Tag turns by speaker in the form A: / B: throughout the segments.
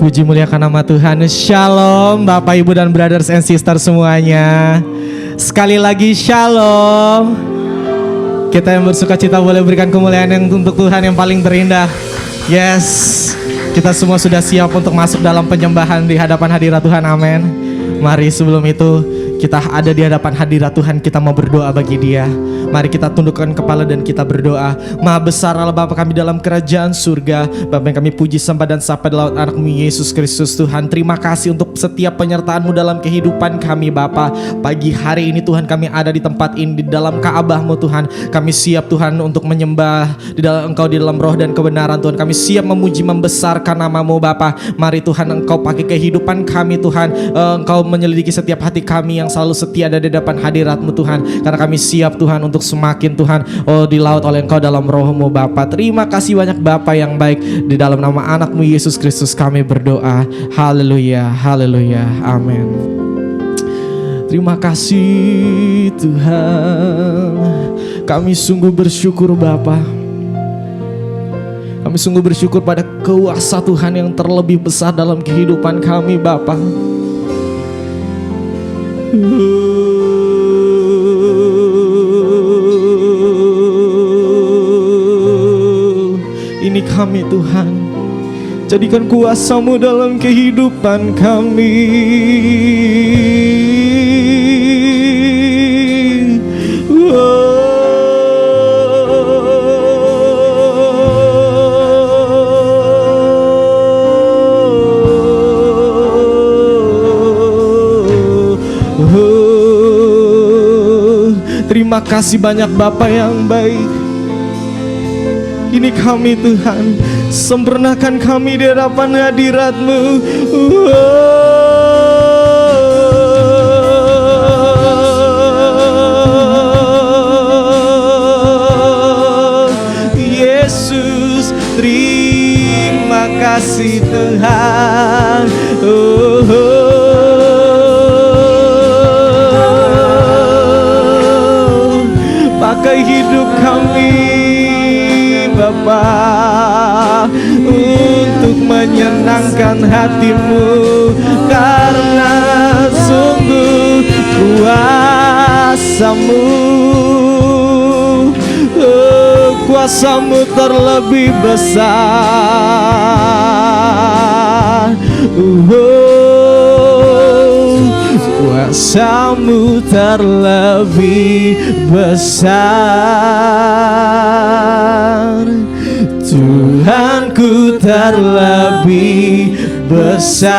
A: Puji muliakan nama Tuhan. Shalom Bapak Ibu dan brothers and sisters semuanya. Sekali lagi shalom. Kita yang bersuka cita boleh berikan kemuliaan yang untuk Tuhan yang paling terindah. Yes, kita semua sudah siap untuk masuk dalam penyembahan di hadapan hadirat Tuhan. Amin. Mari sebelum itu kita ada di hadapan hadirat Tuhan, kita mau berdoa bagi Dia. Mari kita tundukkan kepala dan kita berdoa. Maha besar Allah Bapa kami dalam kerajaan surga, Bapa yang kami puji sembah dan sapa di laut anak-Mu Yesus Kristus. Tuhan, terima kasih untuk setiap penyertaan-Mu dalam kehidupan kami Bapa. Pagi hari ini Tuhan kami ada di tempat ini, di dalam Ka'bah-Mu Tuhan. Kami siap Tuhan untuk menyembah di dalam Engkau, di dalam roh dan kebenaran Tuhan. Kami siap memuji membesarkan nama-Mu Bapa. Mari Tuhan Engkau pakai kehidupan kami Tuhan. Engkau menyelidiki setiap hati kami yang selalu setia ada di depan hadirat-Mu Tuhan. Karena kami siap Tuhan untuk semakin Tuhan dilaut oleh Engkau dalam roh-Mu Bapa. Terima kasih banyak Bapa yang baik. Di dalam nama anak-Mu Yesus Kristus kami berdoa. Haleluya, haleluya, amin. Terima kasih Tuhan. Kami sungguh bersyukur Bapa. Kami sungguh bersyukur pada kuasa Tuhan yang terlebih besar dalam kehidupan kami Bapa. Ini kami Tuhan, jadikan kuasa-Mu dalam kehidupan kami. Terima kasih banyak Bapa yang baik. Ini kami Tuhan, sempurnakan kami di hadapan hadirat-Mu. Yesus, terima kasih Tuhan. Pakai hidup kami Bapa untuk menyenangkan hati-Mu, karena sungguh kuasa-Mu, kuasa-Mu terlebih besar. Kuasa-Mu terlebih besar, Tuhanku terlebih besar.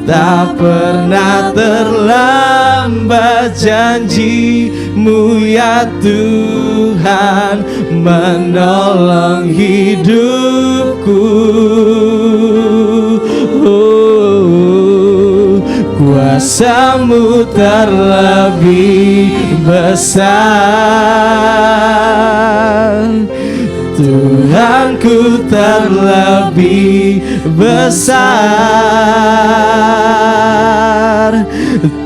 A: Tak pernah terlambat janji-Mu ya Tuhan, menolong hidupku. Kuasa-Mu terlebih besar, Tuhanku terlebih besar.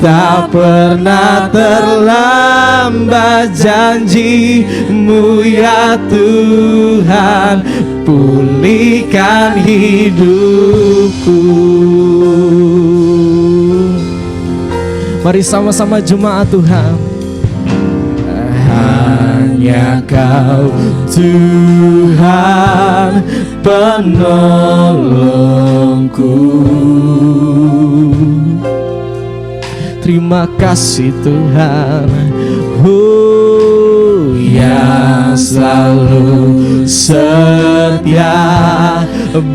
A: Tak pernah terlambat janji-Mu ya Tuhan, pulihkan hidupku. Mari sama-sama jemaat Tuhan. Hanya Kau Tuhan penolongku. Terima kasih Tuhan, yang selalu setia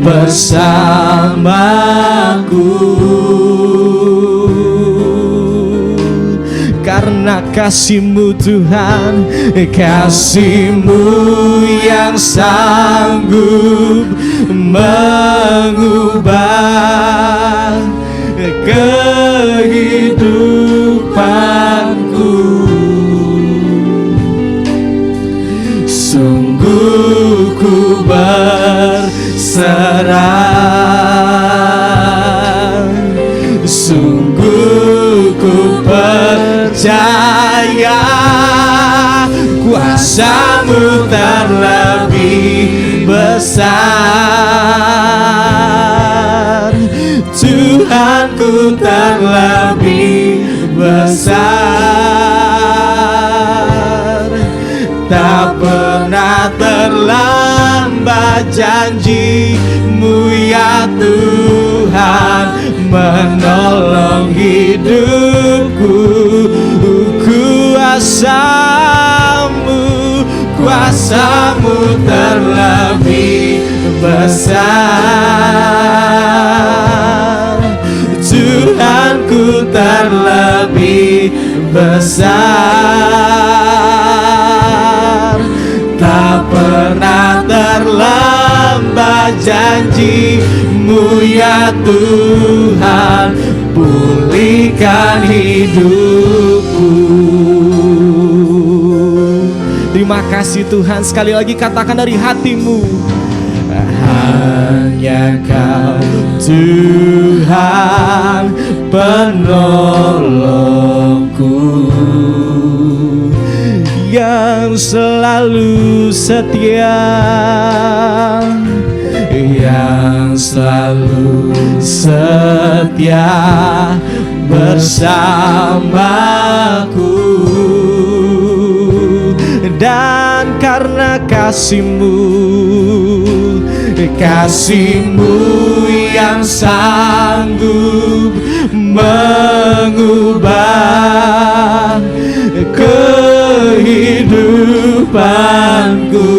A: bersamaku. Karena kasih-Mu Tuhan, kasih-Mu yang sanggup mengubah kehidupanku. Sungguh ku berserah, sungguh ku percaya kuasa-Mu terlebih besar. Tuhanku terlebih besar. Tak pernah terlambat janji-Mu ya Tuhan, menolong hidupku. Kuasa-Mu terlebih besar. Tuhanku terlebih besar. Tak pernah terlambat janji-Mu ya Tuhan, pulihkan hidupku. Terima kasih Tuhan. Sekali lagi katakan dari hatimu. Hanya Kau Tuhan penolongku, yang selalu setia, yang selalu setia bersamaku. Dan karena kasih-Mu yang sanggup mengubah kehidupanku.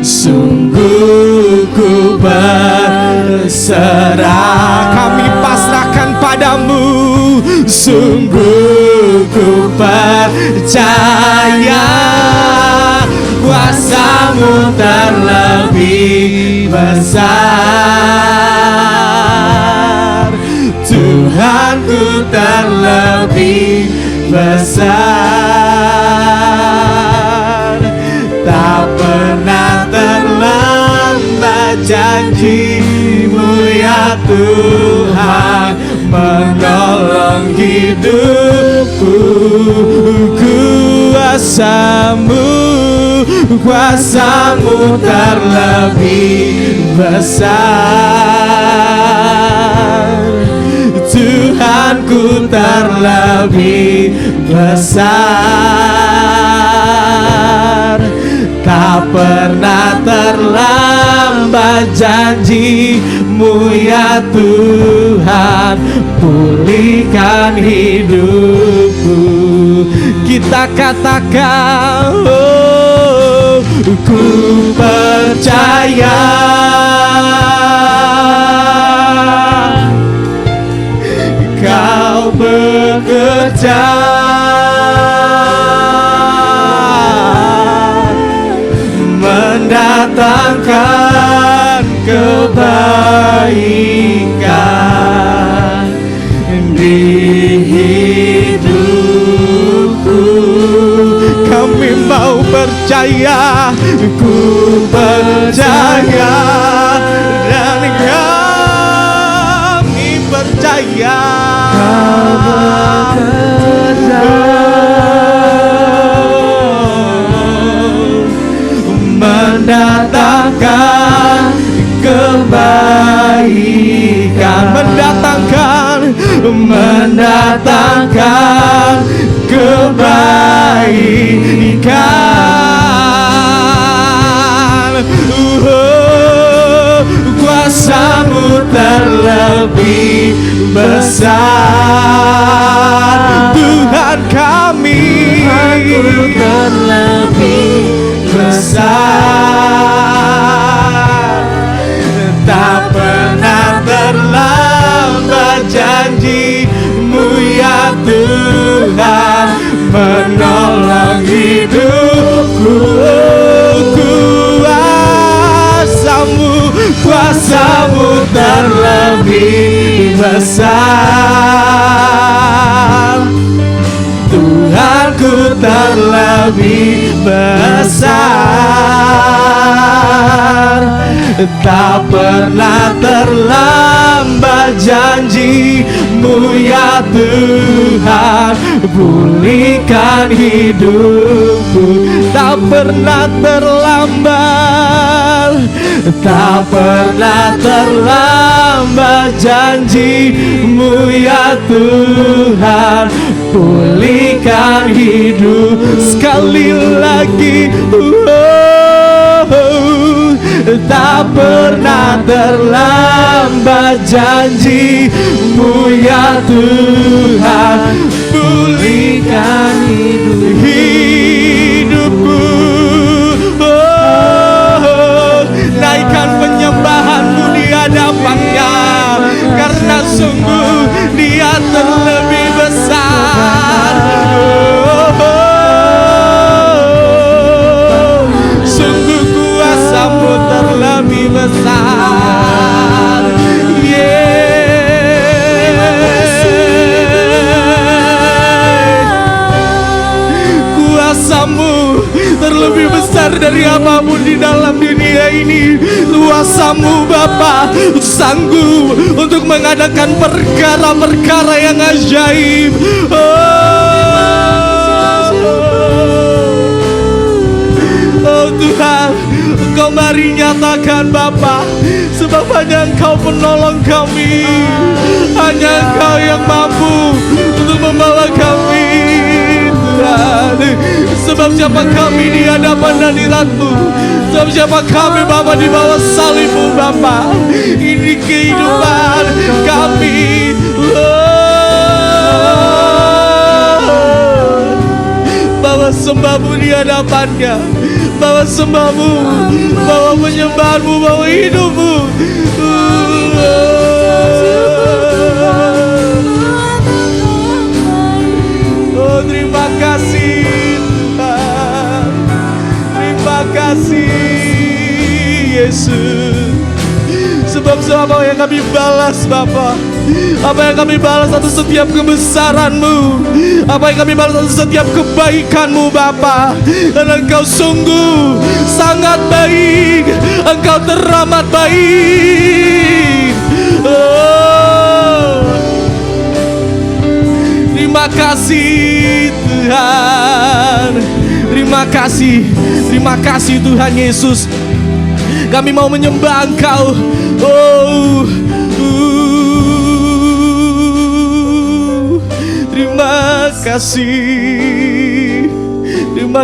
A: Sungguh ku berserah, kami pasrahkan padamu. Sungguh ku percaya kuasa-Mu terlebih besar. Tuhanku terlebih besar. Tak pernah terlambat janji-Mu ya Tuhan, menolong hidupku. Kuasa-Mu terlebih besar. Tuhanku terlebih besar. Tak pernah terlambat janji-Mu ya Tuhan, pulihkan hidupku. Kita katakan, oh, ku percaya Kau bekerja mendatangkan kebaikan di hidupku. Kami mau percaya, ku percaya, dan kami percaya. Mendatangkan kebaikan, mendatangkan kebaikan. Kuasa-Mu terlebih besar, Tuhan kami terlebih besar. Tak pernah terlambat janji-Mu ya Tuhan, menolong hidupku. Kuasa-Mu terlebih besar, Tuhanku terlebih besar. Tak pernah terlambat janji-Mu ya Tuhan, pulihkan hidupku. Tak pernah terlambat, tak pernah terlambat janji-Mu ya Tuhan, pulihkan hidup. Sekali lagi, tak pernah terlambat janji-Mu ya Tuhan, pulihkan hidupku. Naikkan penyembahan-Mu di hadapan-Nya, karena sungguh Dia terlebih besar. Sungguh kuasa-Mu terlebih besar. Kuasa-Mu terlebih besar dari apapun di dalam dunia ini. Kuasa-Mu Bapa sanggup untuk mengadakan perkara-perkara yang ajaib. Oh Tuhan, Engkau mari nyatakan Bapa, sebab hanya Engkau penolong kami, hanya Engkau yang mampu untuk membawa kami Tuhan. Sebab siapa kami di hadapan hadirat-Mu, sebab siapa kami Bapa di bawah salib-Mu Bapa. Ini kehidupan kami. Bawa sembah-Mu di hadapan-Nya, bawa sembah-Mu, bawa penyembahan-Mu, bawa hidup-Mu. Oh terima kasih Tuhan, terima kasih Yesus. Sebab apa yang kami balas Bapa, apa yang kami balas atas setiap kebesaran-Mu, apa yang kami balas atas setiap kebaikan-Mu Bapa. Dan Engkau sungguh sangat baik, Engkau teramat baik. Oh, terima kasih Tuhan, terima kasih Tuhan Yesus. Kami mau menyembah Engkau. Terima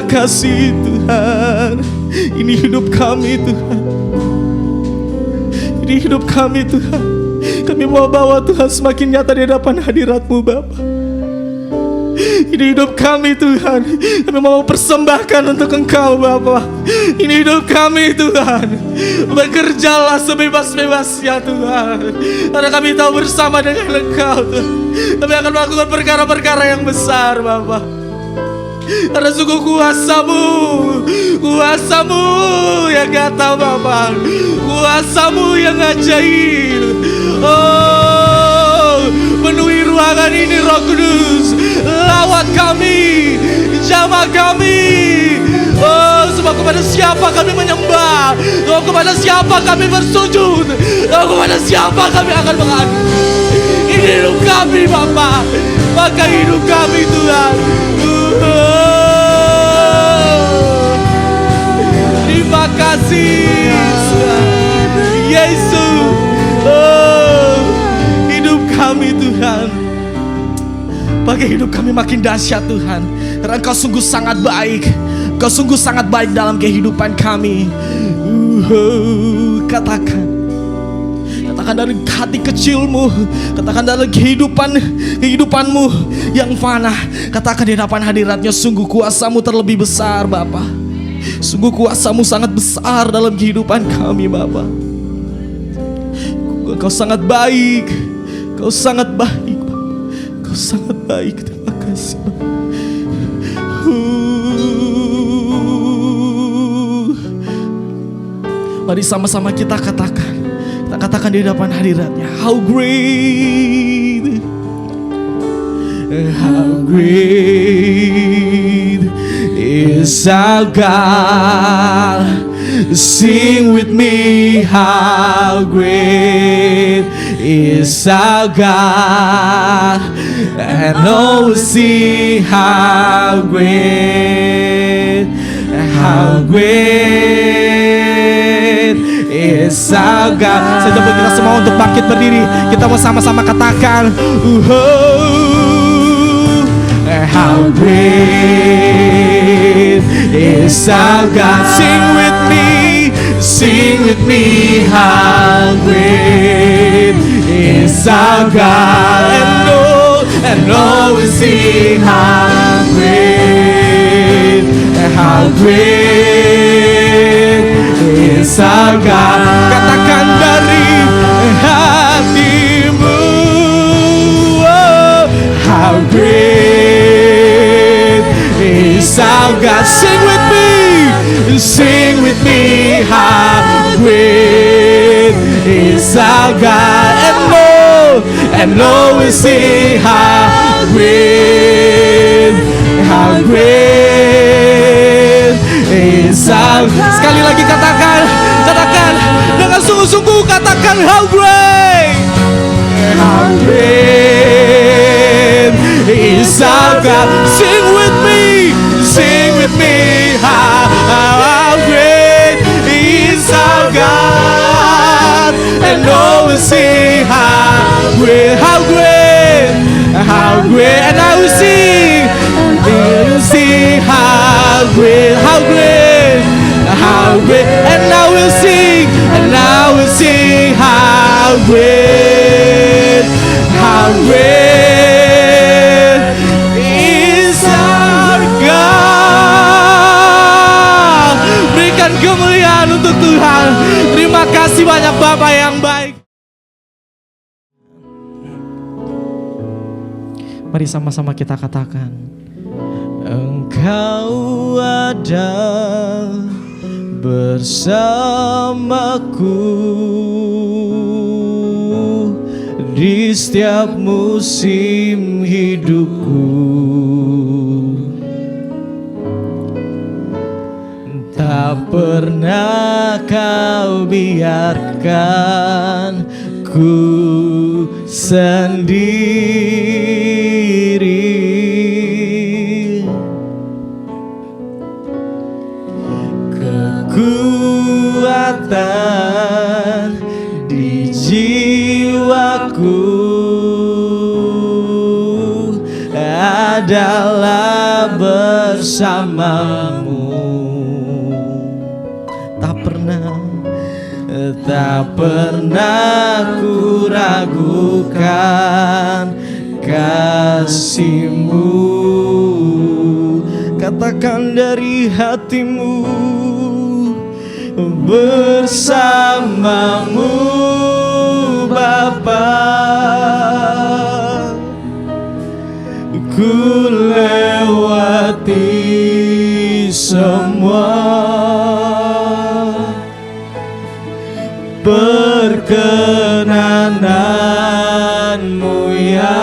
A: kasih Tuhan. Ini hidup kami Tuhan, ini hidup kami Tuhan. Kami mau bawa Tuhan semakin nyata di hadapan hadirat-Mu Bapa. Ini hidup kami Tuhan, kami mau persembahkan untuk Engkau Bapa. Ini hidup kami Tuhan, bekerjalah sebebas-bebasnya Tuhan, karena kami tahu bersama dengan Engkau Tuhan, kami akan melakukan perkara-perkara yang besar Bapa. Karena sungguh kuasa-Mu yang nyata Bapa, kuasa-Mu yang ajaib. Oh, penuhi ruangan ini Roh Kudus, lawat kami, jamah kami. Oh siapa kami menyembah? Oh, kepada siapa kami bersujud? Oh, kepada siapa kami akan mengadu? Ini hidup kami Bapa, pakai hidup kami Tuhan. Terima kasih Yesus. Hidup kami Tuhan, pakai hidup kami makin dahsyat Tuhan, karena Engkau sungguh sangat baik. Engkau sungguh sangat baik dalam kehidupan kami. Katakan dari hati kecilmu, katakan dari kehidupanmu yang fana, katakan di hadapan hadiratnya, sungguh kuasamu terlebih besar Bapa. Sungguh kuasamu sangat besar dalam kehidupan kami Bapa. Kau sangat baik, Kau sangat baik, Kau sangat baik. Terima kasih Bapa. Mari sama-sama kita katakan di hadapan hadiratnya, how great, how great is our God. Sing with me, how great is our God, and all will see how great is our God. Saya coba kita semua untuk bangkit berdiri. Kita mau sama-sama katakan, how great is our God. Sing with me, how great is our God, and all will sing how great is our God. Katakan dari hatimu, oh, how great is our God. Sing with me, how great is our God, and Lord will sing how great is our God. Sekali lagi katakan dengan sungguh-sungguh, katakan how great is our God. Sing with me, how great is our God, and all will sing how great, and I will sing, how great, and I will sing, how great is our God. Berikan kemuliaan untuk Tuhan. Terima kasih banyak Bapa yang baik. Mari sama-sama kita katakan, Engkau ada bersamaku di setiap musim hidupku. Tak pernah Kau biarkan ku sendiri. Kekuatan di jiwaku adalah bersamamu. Tak pernah ku ragukan kasih-Mu. Katakan dari hatimu, bersamamu Bapa, ku lewati semua perkenananmu yang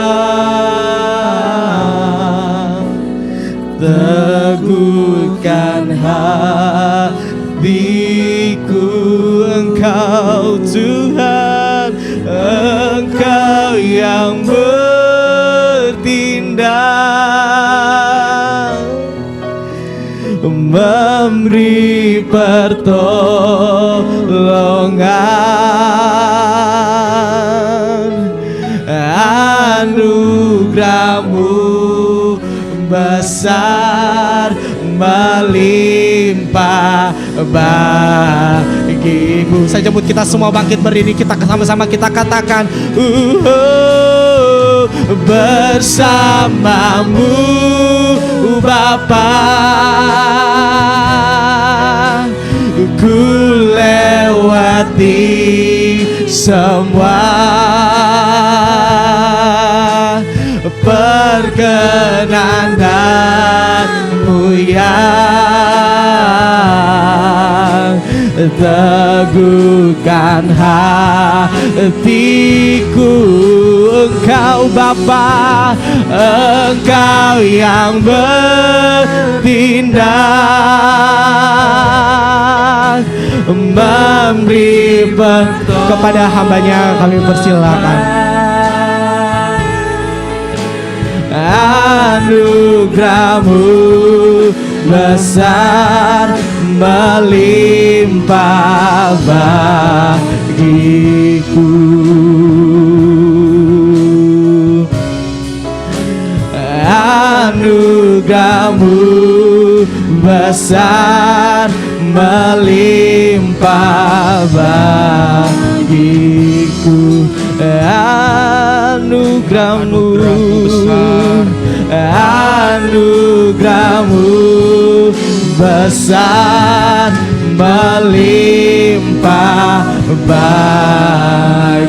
A: teguhkan hatiku. hatiku. Engkau Tuhan, Engkau yang bertindak, memberi pertolongan. Anugerah-Mu besar, melimpah bagiku. Saya jemput kita semua bangkit berdiri, kita sama-sama kita katakan, bersamamu Bapa, ku lewati semua perkenan dan-Mu yang teguhkan hatiku. Engkau Bapa, Engkau yang bertindak, memberi kepada hamba-Nya kami persilakan. Anugerah-Mu besar, melimpah bagiku. Anugerah-Mu besar, melimpah bagiku. Anugerah-Mu besar, anugerah-Mu besar, melimpah bagiku.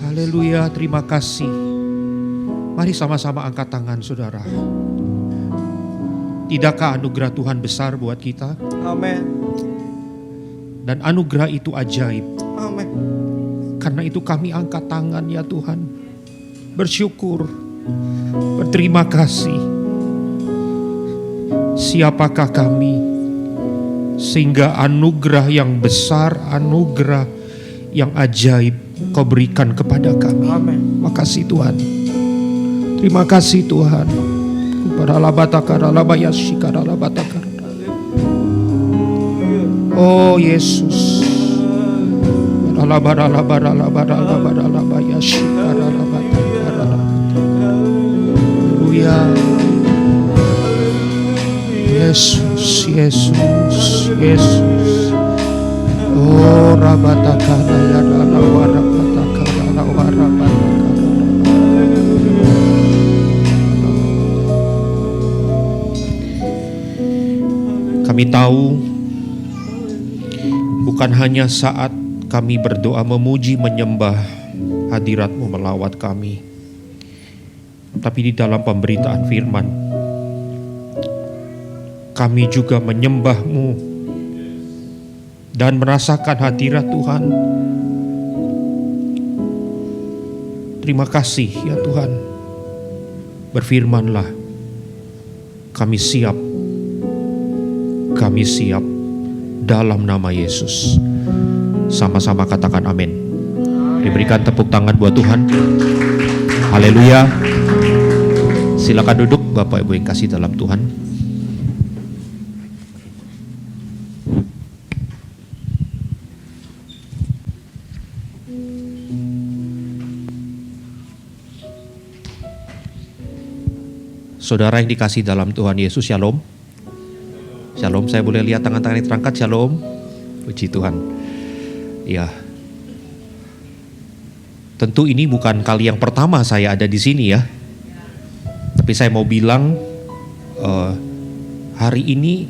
B: Haleluya, terima kasih. Mari sama-sama angkat tangan saudara. Tidakkah anugerah Tuhan besar buat kita?
A: Amin.
B: Dan anugerah itu ajaib.
A: Amin.
B: Karena itu kami angkat tangan ya Tuhan. Bersyukur, berterima kasih. Siapakah kami sehingga anugerah yang besar, anugerah yang ajaib Kau berikan kepada kami.
A: Amin.
B: Makasih Tuhan. Terima kasih Tuhan. Oh Yesus. Haleluya. Yesus, Yesus, Yesus. Oh rabatakana ya dana warabatakana warabatakana. Kami tahu bukan hanya saat kami berdoa memuji menyembah hadirat-Mu melawat kami, tapi di dalam pemberitaan firman kami juga menyembah-Mu dan merasakan hadirat Tuhan. Terima kasih ya Tuhan. Berfirman-Lah, kami siap dalam nama Yesus. Sama-sama katakan amin. Diberikan tepuk tangan buat Tuhan. Haleluya. Silakan duduk Bapak Ibu yang kasih dalam Tuhan. Saudara yang dikasih dalam Tuhan Yesus, Shalom. Shalom, saya boleh lihat tangan-tangan yang terangkat, Shalom. Puji Tuhan. Ya. Tentu ini bukan kali yang pertama saya ada di sini ya. Tapi saya mau bilang hari ini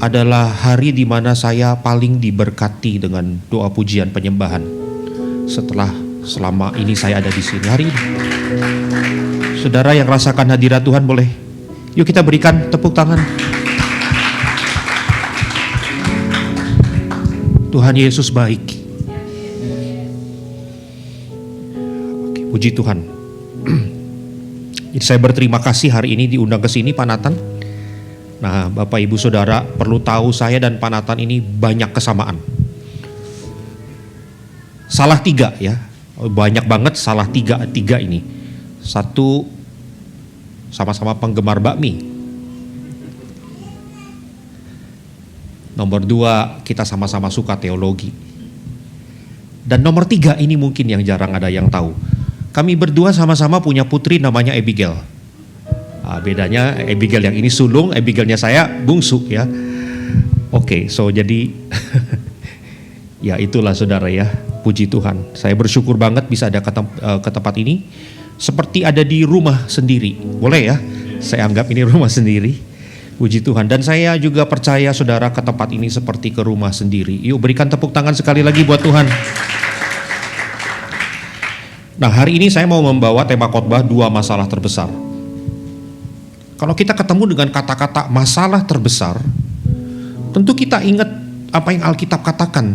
B: adalah hari di mana saya paling diberkati dengan doa pujian penyembahan setelah selama ini saya ada di sini hari ini. Saudara yang rasakan hadirat Tuhan boleh, yuk kita berikan tepuk tangan. Tuhan Yesus baik. Oke. Puji Tuhan. Jadi saya berterima kasih hari ini diundang ke sini Pak Nathan. Nah, Bapak Ibu Saudara perlu tahu saya dan Pak Nathan ini banyak kesamaan. Salah tiga ya, banyak banget salah tiga ini. Satu, sama-sama penggemar bakmi. Nomor dua, kita sama-sama suka teologi. Dan nomor tiga ini mungkin yang jarang ada yang tahu. Kami berdua sama-sama punya putri namanya Abigail. Bedanya Abigail yang ini sulung, Abigailnya saya bungsu ya. Oke, so jadi ya itulah saudara ya, puji Tuhan. Saya bersyukur banget bisa ada ke tempat ini. Seperti ada di rumah sendiri, boleh ya? Saya anggap ini rumah sendiri. Puji Tuhan. Dan saya juga percaya saudara ke tempat ini seperti ke rumah sendiri. Yuk berikan tepuk tangan sekali lagi buat Tuhan. Nah, hari ini saya mau membawa tema khotbah 2 masalah terbesar. Kalau kita ketemu dengan kata-kata masalah terbesar, tentu kita ingat apa yang Alkitab katakan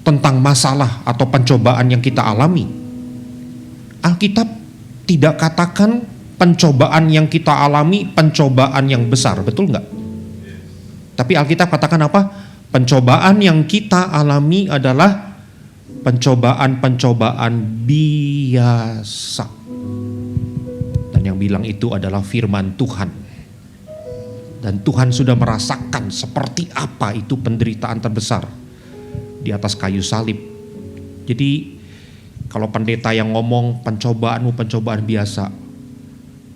B: tentang masalah atau pencobaan yang kita alami. Alkitab tidak katakan pencobaan yang kita alami pencobaan yang besar, betul nggak? Tapi Alkitab katakan apa? Pencobaan yang kita alami adalah pencobaan-pencobaan biasa. Dan yang bilang itu adalah firman Tuhan. Dan Tuhan sudah merasakan seperti apa itu penderitaan terbesar di atas kayu salib. Jadi kalau pendeta yang ngomong pencobaanmu pencobaan biasa,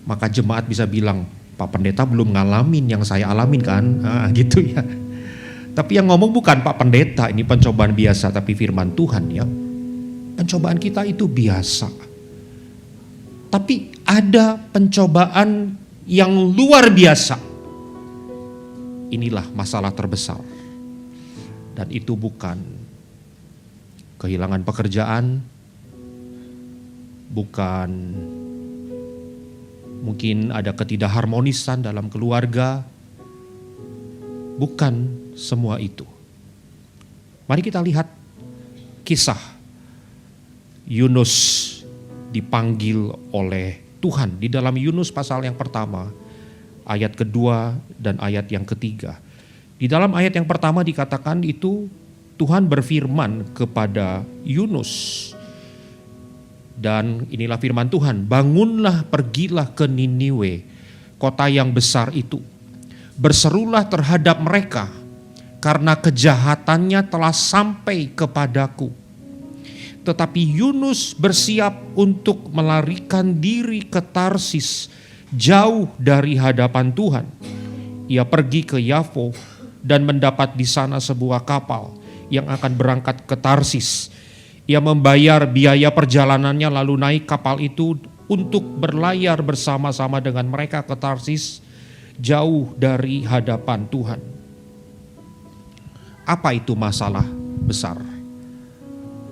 B: maka jemaat bisa bilang, Pak Pendeta belum ngalamin yang saya alamin kan, gitu ya. Tapi yang ngomong bukan Pak Pendeta, ini pencobaan biasa, tapi firman Tuhan ya. Pencobaan kita itu biasa. Tapi ada pencobaan yang luar biasa. Inilah masalah terbesar. Dan itu bukan kehilangan pekerjaan, bukan mungkin ada ketidakharmonisan dalam keluarga, bukan semua itu. Mari kita lihat kisah Yunus dipanggil oleh Tuhan di dalam Yunus pasal yang pertama, ayat kedua dan ayat yang ketiga. Di dalam ayat yang pertama dikatakan itu Tuhan berfirman kepada Yunus. Dan inilah firman Tuhan, bangunlah pergilah ke Niniwe, kota yang besar itu. Berserulah terhadap mereka, karena kejahatannya telah sampai kepadaku. Tetapi Yunus bersiap untuk melarikan diri ke Tarsis, jauh dari hadapan Tuhan. Ia pergi ke Yafo dan mendapat di sana sebuah kapal yang akan berangkat ke Tarsis. Ia membayar biaya perjalanannya lalu naik kapal itu untuk berlayar bersama-sama dengan mereka ke Tarsis, jauh dari hadapan Tuhan. Apa itu masalah besar?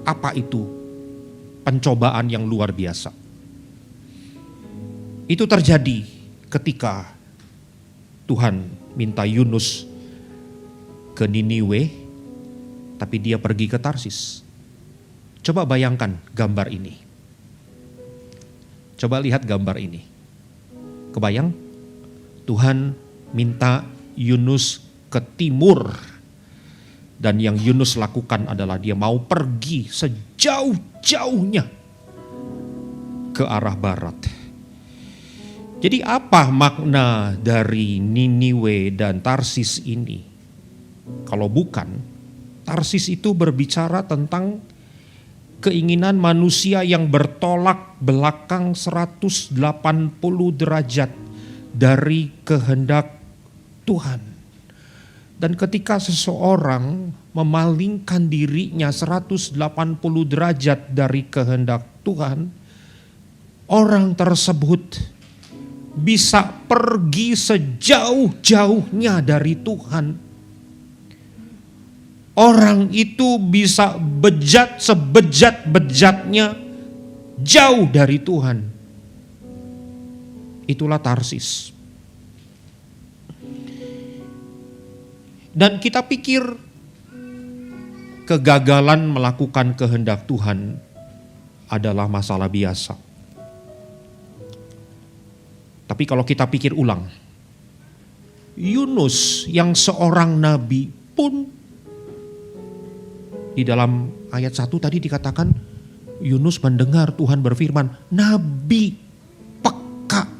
B: Apa itu pencobaan yang luar biasa? Itu terjadi ketika Tuhan minta Yunus ke Niniwe, tapi dia pergi ke Tarsis. Coba bayangkan gambar ini. Coba lihat gambar ini. Kebayang? Tuhan minta Yunus ke timur. Dan yang Yunus lakukan adalah dia mau pergi sejauh-jauhnya ke arah barat. Jadi apa makna dari Niniwe dan Tarsis ini? Kalau bukan, Tarsis itu berbicara tentang keinginan manusia yang bertolak belakang 180 derajat dari kehendak Tuhan. Dan ketika seseorang memalingkan dirinya 180 derajat dari kehendak Tuhan, orang tersebut bisa pergi sejauh-jauhnya dari Tuhan. Orang itu bisa bejat sebejat-bejatnya jauh dari Tuhan. Itulah Tarsis. Dan kita pikir kegagalan melakukan kehendak Tuhan adalah masalah biasa. Tapi kalau kita pikir ulang, Yunus yang seorang nabi pun, di dalam ayat 1 tadi dikatakan Yunus mendengar Tuhan berfirman. Nabi peka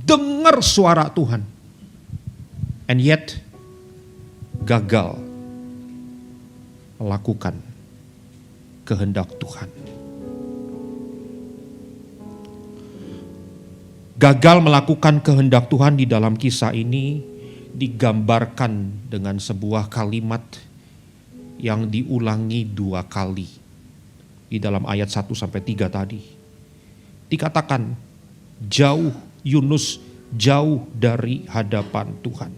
B: dengar suara Tuhan, and yet gagal melakukan kehendak Tuhan. Gagal melakukan kehendak Tuhan di dalam kisah ini digambarkan dengan sebuah kalimat yang diulangi 2 kali di dalam ayat 1-3 tadi. Dikatakan jauh, Yunus jauh dari hadapan Tuhan.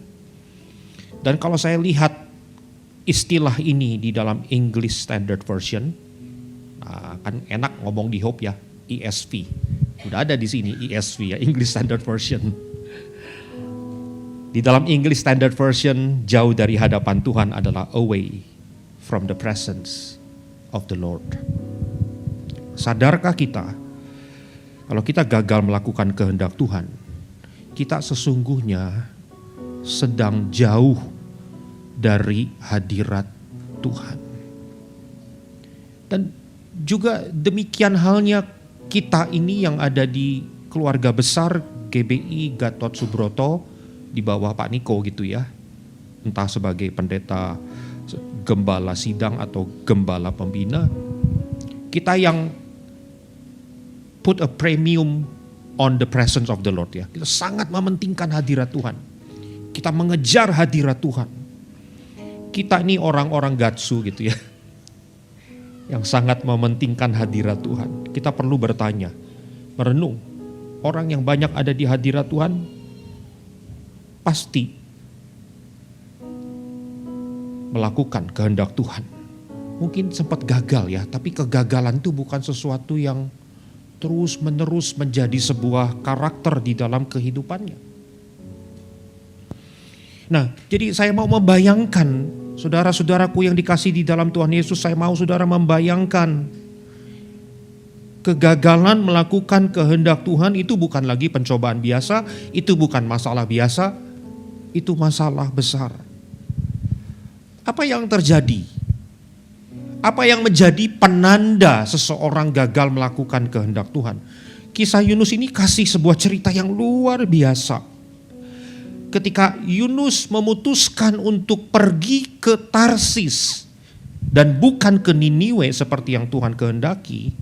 B: Dan kalau saya lihat istilah ini di dalam English Standard Version, nah, kan enak ngomong di Hope ya, ESV. Udah ada di sini ESV ya, English Standard Version. Di dalam English Standard Version, jauh dari hadapan Tuhan adalah away from the presence of the Lord. Sadarkah kita, kalau kita gagal melakukan kehendak Tuhan, kita sesungguhnya sedang jauh dari hadirat Tuhan. Dan juga demikian halnya kita ini yang ada di keluarga besar GBI Gatot Subroto di bawah Pak Niko gitu ya. Entah sebagai pendeta, gembala sidang atau gembala pembina. Kita yang put a premium on the presence of the Lord ya. Kita sangat mementingkan hadirat Tuhan. Kita mengejar hadirat Tuhan. Kita ini orang-orang Gatsu gitu ya, yang sangat mementingkan hadirat Tuhan. Kita perlu bertanya, merenung, orang yang banyak ada di hadirat Tuhan pasti melakukan kehendak Tuhan. Mungkin sempat gagal ya, tapi kegagalan itu bukan sesuatu yang terus menerus menjadi sebuah karakter di dalam kehidupannya. Nah, jadi saya mau membayangkan, saudara-saudaraku yang dikasih di dalam Tuhan Yesus, saya mau saudara membayangkan kegagalan melakukan kehendak Tuhan itu bukan lagi pencobaan biasa, itu bukan masalah biasa, itu masalah besar. Apa yang terjadi? Apa yang menjadi penanda seseorang gagal melakukan kehendak Tuhan? Kisah Yunus ini kasih sebuah cerita yang luar biasa. Ketika Yunus memutuskan untuk pergi ke Tarsis dan bukan ke Niniwe seperti yang Tuhan kehendaki,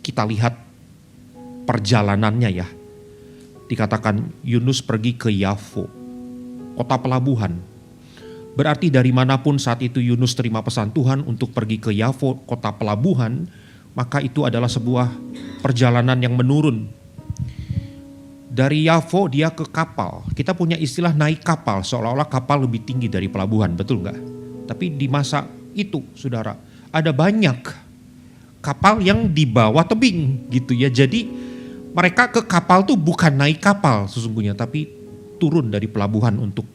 B: kita lihat perjalanannya ya. Dikatakan Yunus pergi ke Yafo, kota pelabuhan. Berarti dari manapun saat itu Yunus terima pesan Tuhan untuk pergi ke Yafo, kota pelabuhan, maka itu adalah sebuah perjalanan yang menurun. Dari Yafo dia ke kapal. Kita punya istilah naik kapal, seolah-olah kapal lebih tinggi dari pelabuhan, betul enggak? Tapi di masa itu, saudara, ada banyak kapal yang di bawah tebing gitu ya. Jadi mereka ke kapal tuh bukan naik kapal sesungguhnya, tapi turun dari pelabuhan untuk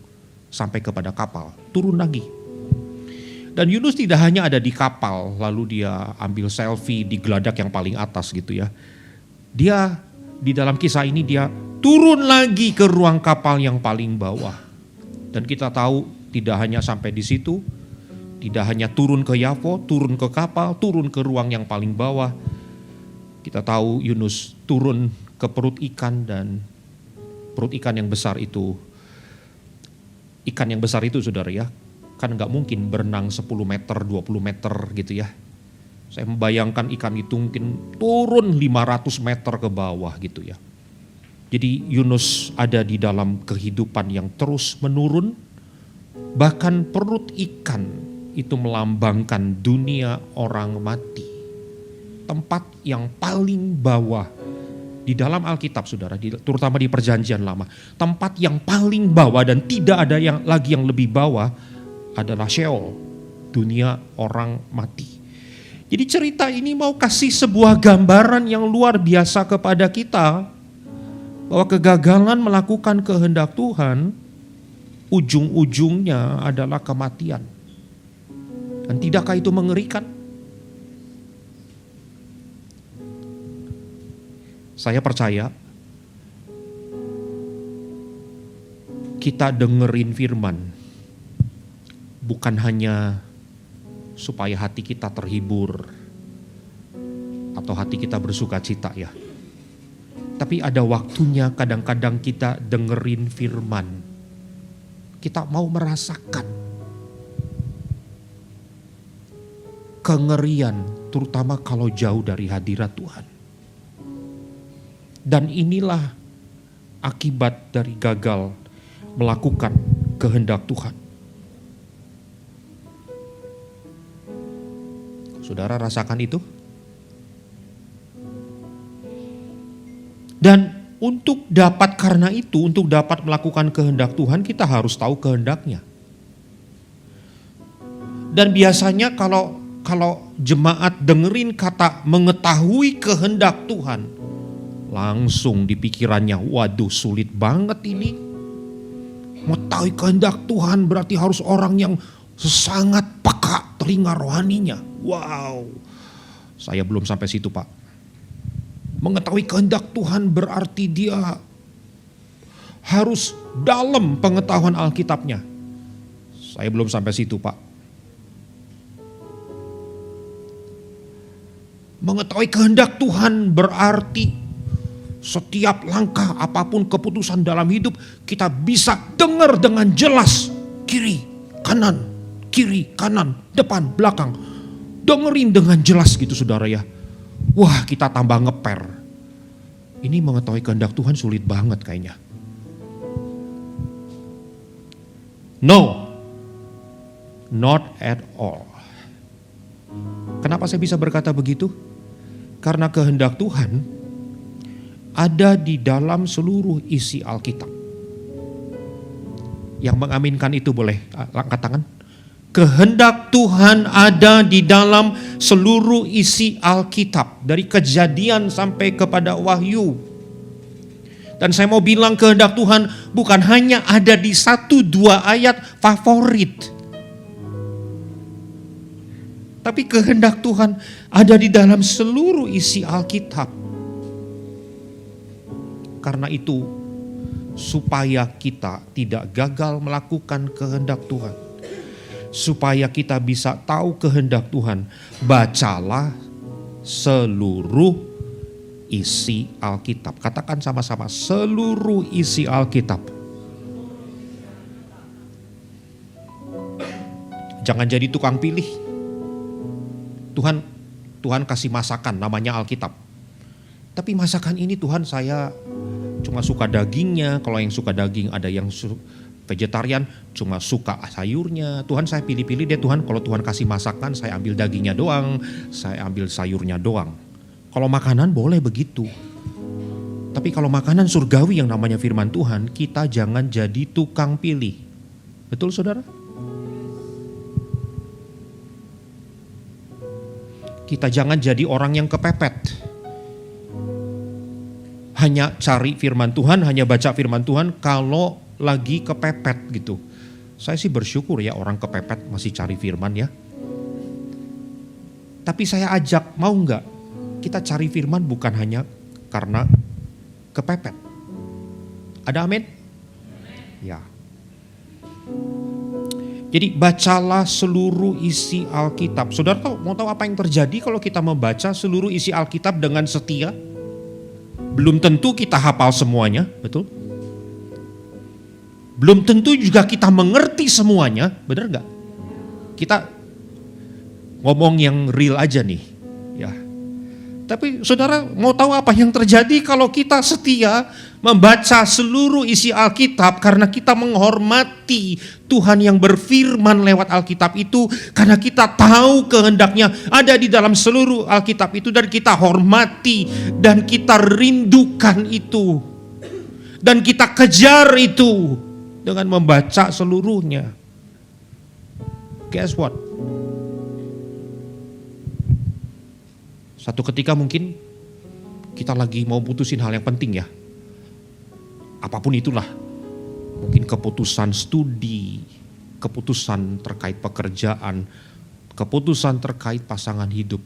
B: sampai kepada kapal, turun lagi. Dan Yunus tidak hanya ada di kapal, lalu dia ambil selfie di geladak yang paling atas gitu ya. Dia di dalam kisah ini dia turun lagi ke ruang kapal yang paling bawah. Dan kita tahu tidak hanya sampai di situ, tidak hanya turun ke Yafo, turun ke kapal, turun ke ruang yang paling bawah. Kita tahu Yunus turun ke perut ikan, dan perut ikan yang besar itu, saudara ya, kan gak mungkin berenang 10 meter, 20 meter gitu ya. Saya membayangkan ikan itu mungkin turun 500 meter ke bawah gitu ya. Jadi Yunus ada di dalam kehidupan yang terus menurun. Bahkan perut ikan itu melambangkan dunia orang mati. Tempat yang paling bawah di dalam Alkitab, saudara, terutama di Perjanjian Lama. Tempat yang paling bawah dan tidak ada yang lagi yang lebih bawah adalah Sheol, dunia orang mati. Jadi cerita ini mau kasih sebuah gambaran yang luar biasa kepada kita, bahwa kegagalan melakukan kehendak Tuhan ujung-ujungnya adalah kematian. Dan tidakkah itu mengerikan? Saya percaya kita dengerin firman bukan hanya supaya hati kita terhibur atau hati kita bersuka cita ya. Tapi ada waktunya kadang-kadang kita dengerin firman. Kita mau merasakan kengerian, terutama kalau jauh dari hadirat Tuhan. Dan inilah akibat dari gagal melakukan kehendak Tuhan. Saudara rasakan itu? Dan untuk dapat karena itu, untuk dapat melakukan kehendak Tuhan, kita harus tahu kehendaknya. Dan biasanya kalau jemaat dengerin kata mengetahui kehendak Tuhan, langsung di pikirannya, waduh sulit banget ini. Mengetahui kehendak Tuhan berarti harus orang yang sangat peka telinga rohaninya. Wow, saya belum sampai situ Pak. Mengetahui kehendak Tuhan berarti dia harus dalam pengetahuan Alkitabnya. Saya belum sampai situ Pak. Mengetahui kehendak Tuhan berarti setiap langkah apapun keputusan dalam hidup kita bisa dengar dengan jelas. Kiri, kanan, depan, belakang. Dengerin dengan jelas gitu saudara ya. Wah kita tambah ngeper. Ini mengetahui kehendak Tuhan sulit banget kayaknya. No, not at all. Kenapa saya bisa berkata begitu? Karena kehendak Tuhan ada di dalam seluruh isi Alkitab. Yang mengaminkan itu boleh angkat tangan. Kehendak Tuhan ada di dalam seluruh isi Alkitab. Dari Kejadian sampai kepada Wahyu. Dan saya mau bilang kehendak Tuhan bukan hanya ada di 1-2 ayat favorit. Tapi kehendak Tuhan ada di dalam seluruh isi Alkitab. Karena itu supaya kita tidak gagal melakukan kehendak Tuhan. Supaya kita bisa tahu kehendak Tuhan, bacalah seluruh isi Alkitab. Katakan sama-sama, seluruh isi Alkitab. Jangan jadi tukang pilih. Tuhan kasih masakan namanya Alkitab. Tapi masakan ini Tuhan saya cuma suka dagingnya. Kalau yang suka daging ada yang vegetarian cuma suka sayurnya. Tuhan saya pilih-pilih deh Tuhan. Kalau Tuhan kasih masakan saya ambil dagingnya doang, saya ambil sayurnya doang. Kalau makanan boleh begitu. Tapi kalau makanan surgawi yang namanya firman Tuhan, kita jangan jadi tukang pilih. Betul saudara? Kita jangan jadi orang yang kepepet. Hanya cari firman Tuhan, hanya baca firman Tuhan kalau lagi kepepet gitu. Saya sih bersyukur ya orang kepepet masih cari firman ya. Tapi saya ajak, mau enggak kita cari firman bukan hanya karena kepepet. Ada amin? Ya. Jadi bacalah seluruh isi Alkitab. Saudara mau tahu apa yang terjadi kalau kita membaca seluruh isi Alkitab dengan setia? Belum tentu kita hafal semuanya, betul? Belum tentu juga kita mengerti semuanya, benar nggak? Kita ngomong yang real aja nih, ya. Tapi saudara mau tahu apa yang terjadi kalau kita setia membaca seluruh isi Alkitab karena kita menghormati Tuhan yang berfirman lewat Alkitab itu, karena kita tahu kehendaknya ada di dalam seluruh Alkitab itu dan kita hormati dan kita rindukan itu dan kita kejar itu dengan membaca seluruhnya. Guess what? Satu ketika mungkin kita lagi mau putusin hal yang penting ya. Apapun itulah. Mungkin keputusan studi, keputusan terkait pekerjaan, keputusan terkait pasangan hidup.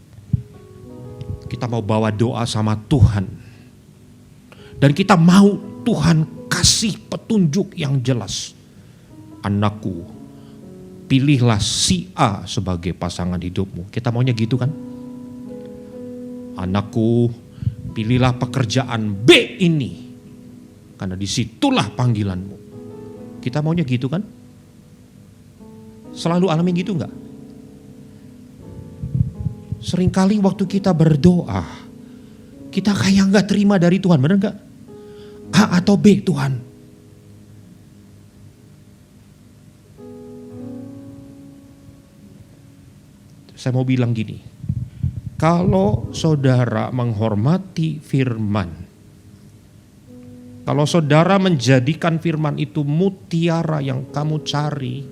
B: Kita mau bawa doa sama Tuhan. Dan kita mau Tuhan kasih kasih petunjuk yang jelas. Anakku, pilihlah si A sebagai pasangan hidupmu. Kita maunya gitu kan? Anakku, pilihlah pekerjaan B ini, karena disitulah panggilanmu. Kita maunya gitu kan? Selalu alami gitu enggak? Seringkali waktu kita berdoa, kita kayak enggak terima dari Tuhan, benar enggak? A atau B Tuhan. Saya mau bilang gini, kalau saudara menghormati firman, kalau saudara menjadikan firman itu mutiara yang kamu cari,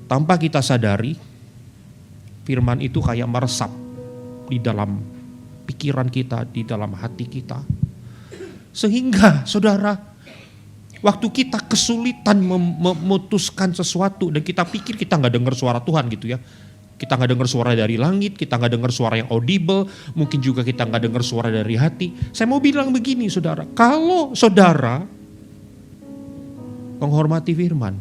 B: tanpa kita sadari, firman itu kayak meresap di dalam pikiran kita, di dalam hati kita. Sehingga saudara, waktu kita kesulitan memutuskan sesuatu dan kita pikir kita gak dengar suara Tuhan gitu ya. Kita gak dengar suara dari langit, kita gak dengar suara yang audible, mungkin juga kita gak dengar suara dari hati. Saya mau bilang begini saudara, kalau saudara menghormati firman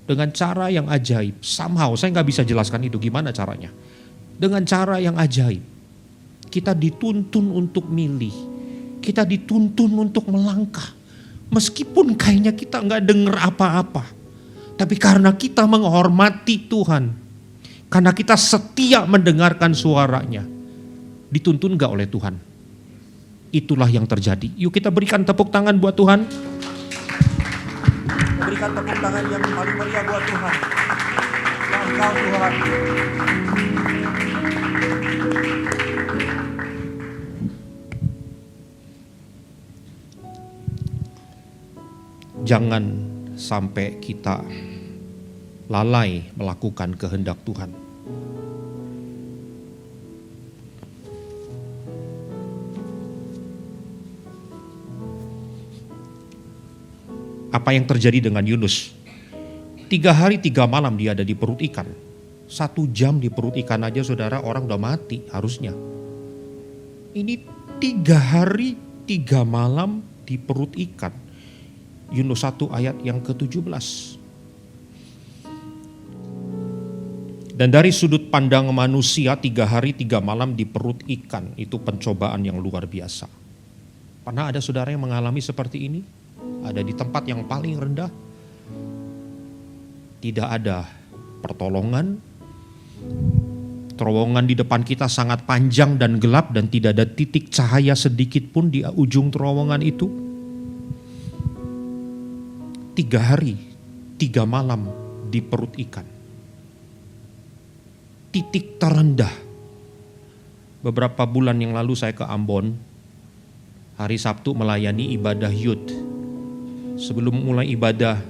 B: dengan cara yang ajaib, somehow saya gak bisa jelaskan itu gimana caranya. Dengan cara yang ajaib, kita dituntun untuk milih, kita dituntun untuk melangkah. Meskipun kayaknya kita gak dengar apa-apa, tapi karena kita menghormati Tuhan, karena kita setia mendengarkan suaranya, dituntun gak oleh Tuhan? Itulah yang terjadi. Yuk kita berikan tepuk tangan buat Tuhan. Berikan tepuk tangan yang paling meriah buat Tuhan. Engkau Tuhan. Jangan sampai kita lalai melakukan kehendak Tuhan. Apa yang terjadi dengan Yunus? 3 hari 3 malam dia ada di perut ikan. 1 jam di perut ikan aja saudara, orang udah mati harusnya. Ini 3 hari 3 malam di perut ikan. Yunus 1 ayat yang ke-17. Dan dari sudut pandang manusia 3 hari 3 malam di perut ikan, itu pencobaan yang luar biasa. Pernah ada saudara yang mengalami seperti ini? Ada di tempat yang paling rendah, tidak ada pertolongan, terowongan di depan kita sangat panjang dan gelap dan tidak ada titik cahaya sedikit pun di ujung terowongan itu. 3 hari 3 malam di perut ikan. Titik terendah. Beberapa bulan yang lalu saya ke Ambon, hari Sabtu melayani ibadah youth. Sebelum mulai ibadah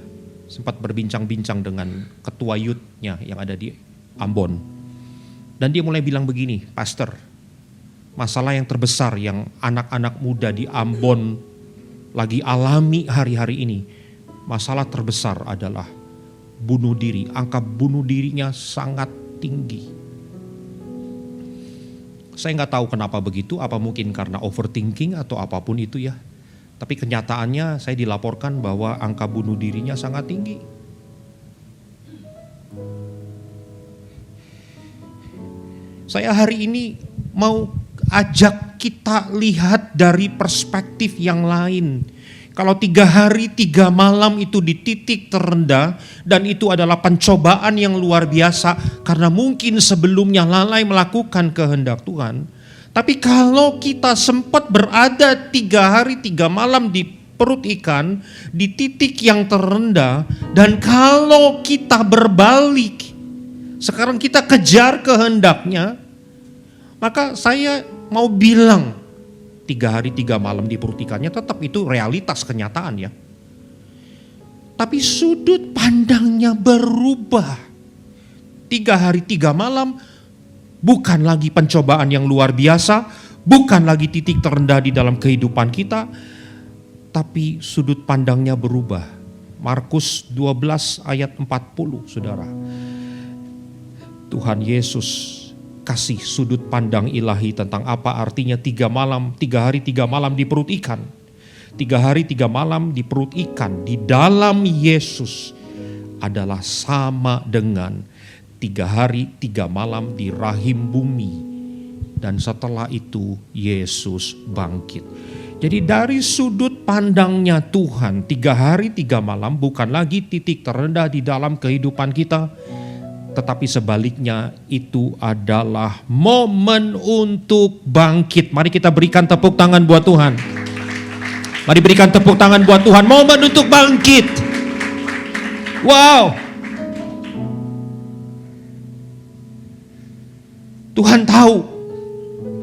B: sempat berbincang-bincang dengan ketua youth-nya yang ada di Ambon. Dan dia mulai bilang begini, Pastor, masalah yang terbesar yang anak-anak muda di Ambon lagi alami hari-hari ini, masalah terbesar adalah bunuh diri. Angka bunuh dirinya sangat tinggi. Saya nggak tahu kenapa begitu, apa mungkin karena overthinking atau apapun itu ya. Tapi kenyataannya saya dilaporkan bahwa angka bunuh dirinya sangat tinggi. Saya hari ini mau ajak kita lihat dari perspektif yang lain. Kalau 3 hari 3 malam itu di titik terendah dan itu adalah pencobaan yang luar biasa karena mungkin sebelumnya lalai melakukan kehendak Tuhan. Tapi kalau kita sempat berada 3 hari 3 malam di perut ikan, di titik yang terendah, dan kalau kita berbalik, sekarang kita kejar kehendaknya, maka saya mau bilang 3 hari 3 malam di perut ikannya tetap itu realitas kenyataan ya. Tapi sudut pandangnya berubah. 3 hari 3 malam bukan lagi pencobaan yang luar biasa, bukan lagi titik terendah di dalam kehidupan kita, tapi sudut pandangnya berubah. Markus 12 ayat 40, saudara. Tuhan Yesus kasih sudut pandang ilahi tentang apa artinya 3 hari 3 malam di perut ikan. 3 hari 3 malam di perut ikan di dalam Yesus adalah sama dengan 3 hari 3 malam di rahim bumi. Dan setelah itu Yesus bangkit. Jadi dari sudut pandangnya Tuhan, 3 hari 3 malam bukan lagi titik terendah di dalam kehidupan kita. Tetapi sebaliknya itu adalah momen untuk bangkit. Mari kita berikan tepuk tangan buat Tuhan. Mari berikan tepuk tangan buat Tuhan. Momen untuk bangkit. Wow. Tuhan tahu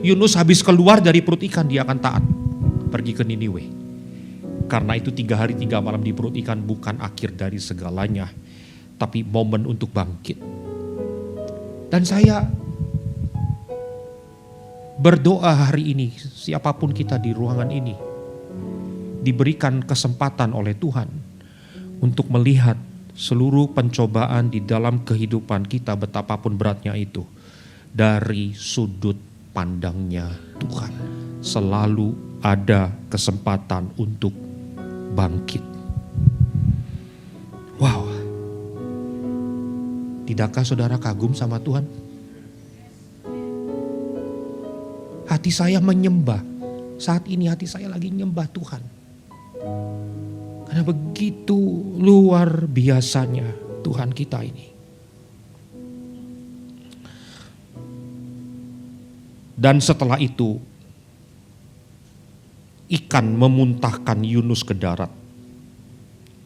B: Yunus habis keluar dari perut ikan dia akan taat. Pergi ke Niniwe. Karena itu 3 hari 3 malam di perut ikan bukan akhir dari segalanya. Tapi momen untuk bangkit. Dan saya berdoa hari ini, siapapun kita di ruangan ini, diberikan kesempatan oleh Tuhan untuk melihat seluruh pencobaan di dalam kehidupan kita betapapun beratnya itu. Dari sudut pandangnya Tuhan. Selalu ada kesempatan untuk bangkit. Wow. Tidakkah saudara kagum sama Tuhan? Hati saya menyembah. Saat ini hati saya lagi menyembah Tuhan. Karena begitu luar biasanya Tuhan kita ini. Dan setelah itu, ikan memuntahkan Yunus ke darat.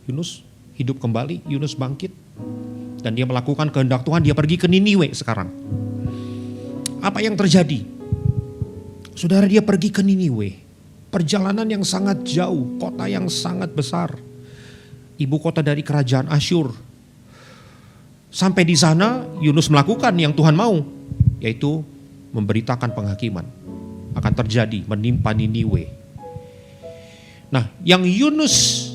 B: Yunus hidup kembali, Yunus bangkit. Dan dia melakukan kehendak Tuhan, dia pergi ke Niniwe sekarang. Apa yang terjadi? Saudara, dia pergi ke Niniwe. Perjalanan yang sangat jauh, kota yang sangat besar. Ibu kota dari kerajaan Asyur. Sampai di sana, Yunus melakukan yang Tuhan mau, yaitu memberitakan penghakiman akan terjadi menimpa Niniwe. Nah, yang Yunus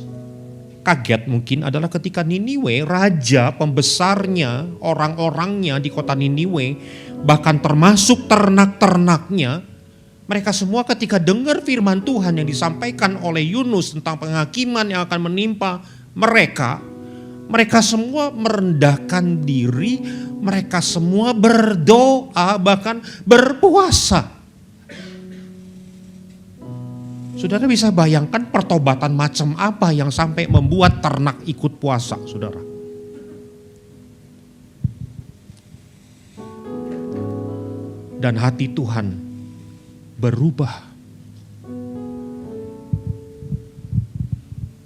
B: kaget mungkin adalah ketika Niniwe, raja pembesarnya, orang-orangnya di kota Niniwe, bahkan termasuk ternak-ternaknya, mereka semua ketika dengar firman Tuhan yang disampaikan oleh Yunus tentang penghakiman yang akan menimpa mereka, mereka semua merendahkan diri, mereka semua berdoa, bahkan berpuasa. Saudara bisa bayangkan pertobatan macam apa yang sampai membuat ternak ikut puasa, saudara. Dan hati Tuhan berubah.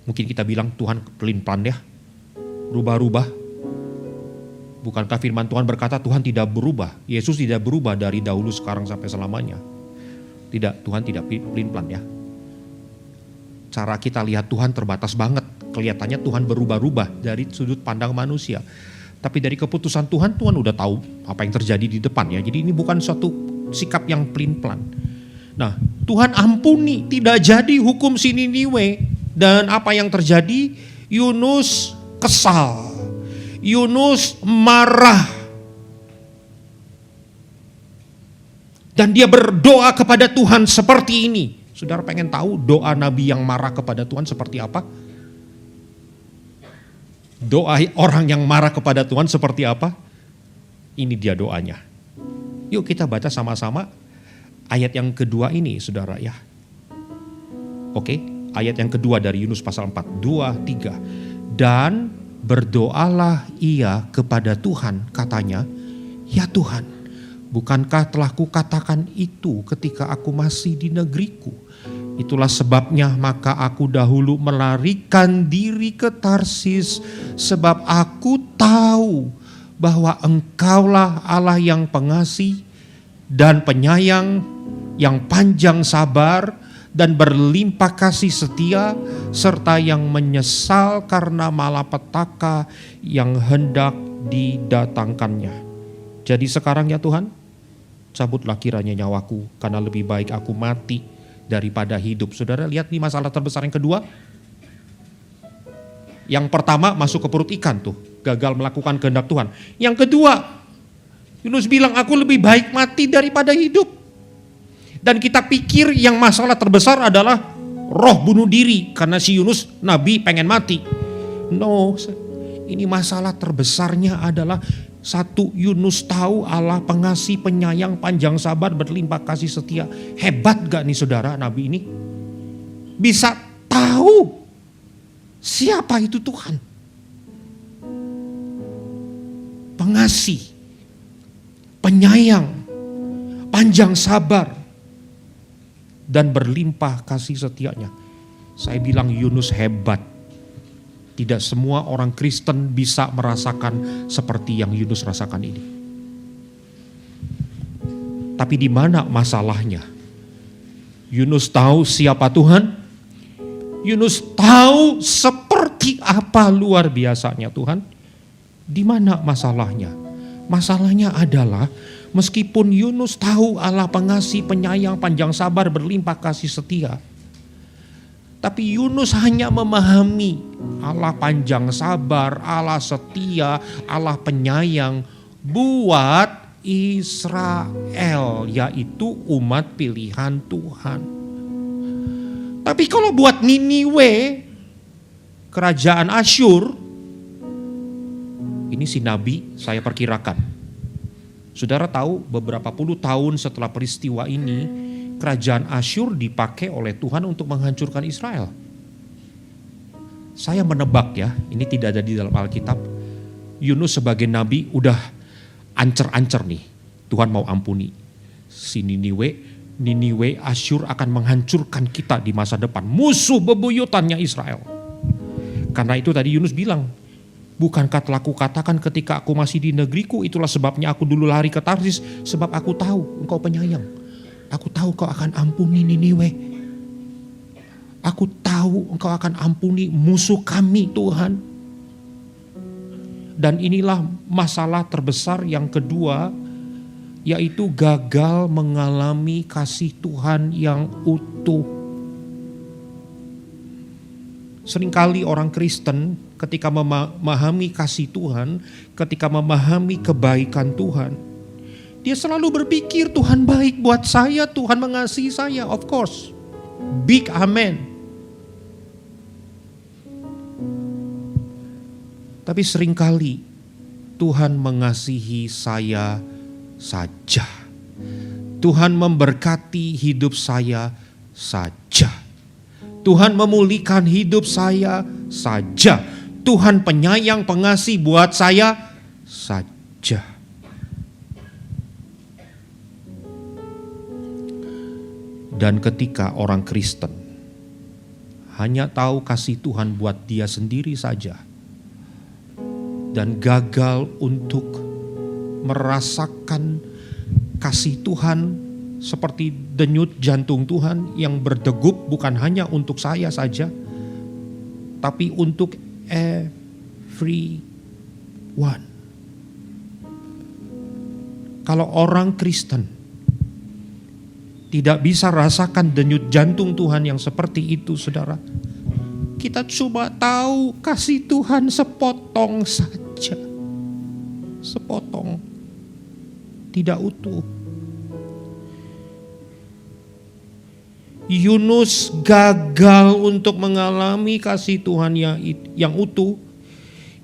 B: Mungkin kita bilang Tuhan pelin-pelan ya. Berubah-ubah. Bukankah firman Tuhan berkata Tuhan tidak berubah? Yesus tidak berubah dari dahulu sekarang sampai selamanya. Tidak, Tuhan tidak pelin-pelan ya. Cara kita lihat Tuhan terbatas banget. Kelihatannya Tuhan berubah-ubah dari sudut pandang manusia. Tapi dari keputusan Tuhan, Tuhan udah tahu apa yang terjadi di depan ya. Jadi ini bukan suatu sikap yang pelin-pelan. Nah, Tuhan ampuni, tidak jadi hukum si Niniwe. Dan apa yang terjadi? Yunus kesal. Yunus marah. Dan dia berdoa kepada Tuhan seperti ini. Saudara pengen tahu doa nabi yang marah kepada Tuhan seperti apa? Doa orang yang marah kepada Tuhan seperti apa? Ini dia doanya. Yuk kita baca sama-sama ayat yang kedua ini, saudara ya. Oke, ayat yang kedua dari Yunus pasal 4, 2, 3. Dan berdoalah ia kepada Tuhan, katanya, ya Tuhan, bukankah telah kukatakan itu ketika aku masih di negeriku? Itulah sebabnya maka aku dahulu melarikan diri ke Tarsis, sebab aku tahu bahwa Engkaulah Allah yang pengasih dan penyayang, yang panjang sabar dan berlimpah kasih setia, serta yang menyesal karena malapetaka yang hendak didatangkannya. Jadi sekarang ya Tuhan, cabutlah kiranya nyawaku, karena lebih baik aku mati daripada hidup. Saudara lihat nih masalah terbesar yang kedua. Yang pertama masuk ke perut ikan tuh, gagal melakukan kehendak Tuhan. Yang kedua, Yunus bilang, aku lebih baik mati daripada hidup. Dan kita pikir yang masalah terbesar adalah roh bunuh diri. Karena si Yunus nabi pengen mati. No, ini masalah terbesarnya adalah satu, Yunus tahu Allah pengasih, penyayang, panjang sabar, berlimpah kasih setia. Hebat gak nih saudara nabi ini? Bisa tahu siapa itu Tuhan. Pengasih, penyayang, panjang sabar, dan berlimpah kasih setianya. Saya bilang Yunus hebat. Tidak semua orang Kristen bisa merasakan seperti yang Yunus rasakan ini. Tapi di mana masalahnya? Yunus tahu siapa Tuhan. Yunus tahu seperti apa luar biasanya Tuhan. Di mana masalahnya? Masalahnya adalah meskipun Yunus tahu Allah pengasih, penyayang, panjang sabar, berlimpah kasih setia. Tapi Yunus hanya memahami Allah panjang sabar, Allah setia, Allah penyayang buat Israel, yaitu umat pilihan Tuhan. Tapi kalau buat Niniwe, kerajaan Asyur, ini si nabi saya perkirakan. Saudara tahu beberapa puluh tahun setelah peristiwa ini, kerajaan Asyur dipakai oleh Tuhan untuk menghancurkan Israel. Saya menebak ya, ini tidak ada di dalam Alkitab. Yunus sebagai nabi udah ancer-ancer nih, Tuhan mau ampuni. Si Niniwe Asyur akan menghancurkan kita di masa depan. Musuh bebuyutannya Israel. Karena itu tadi Yunus bilang, bukankah telah kukatakan ketika aku masih di negeriku, itulah sebabnya aku dulu lari ke Tarsis, sebab aku tahu engkau penyayang. Aku tahu kau akan ampuni Niniwe. Aku tahu engkau akan ampuni musuh kami Tuhan. Dan inilah masalah terbesar yang kedua, yaitu gagal mengalami kasih Tuhan yang utuh. Seringkali orang Kristen ketika memahami kasih Tuhan, ketika memahami kebaikan Tuhan, dia selalu berpikir Tuhan baik buat saya, Tuhan mengasihi saya. Of course, big amen. Tapi seringkali Tuhan mengasihi saya saja. Tuhan memberkati hidup saya saja. Tuhan memulihkan hidup saya saja. Tuhan penyayang, pengasih buat saya saja. Dan ketika orang Kristen hanya tahu kasih Tuhan buat dia sendiri saja dan gagal untuk merasakan kasih Tuhan seperti denyut jantung Tuhan yang berdegup bukan hanya untuk saya saja, tapi untuk everyone. Kalau orang Kristen tidak bisa rasakan denyut jantung Tuhan yang seperti itu, saudara, kita cuma tahu kasih Tuhan sepotong saja. Sepotong. Tidak utuh. Yunus gagal untuk mengalami kasih Tuhan yang utuh,